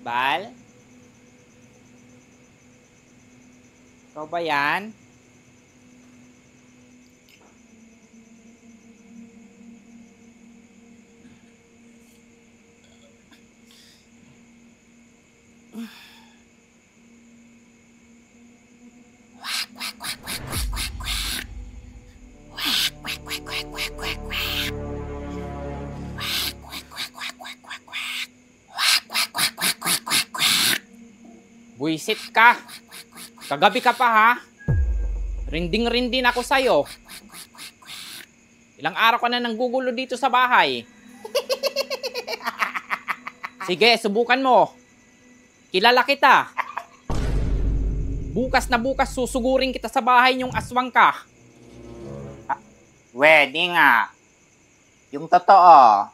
Bal? Ikaw ba yan? Buisit ka. Kagabi ka pa ha. Rinding-rindin ako sa'yo. Ilang araw ka na nanggugulo dito sa bahay. Sige, subukan mo. Kilala kita. Bukas na bukas susugurin kita sa bahay niyong aswang ka. Pwede nga. Yung totoo.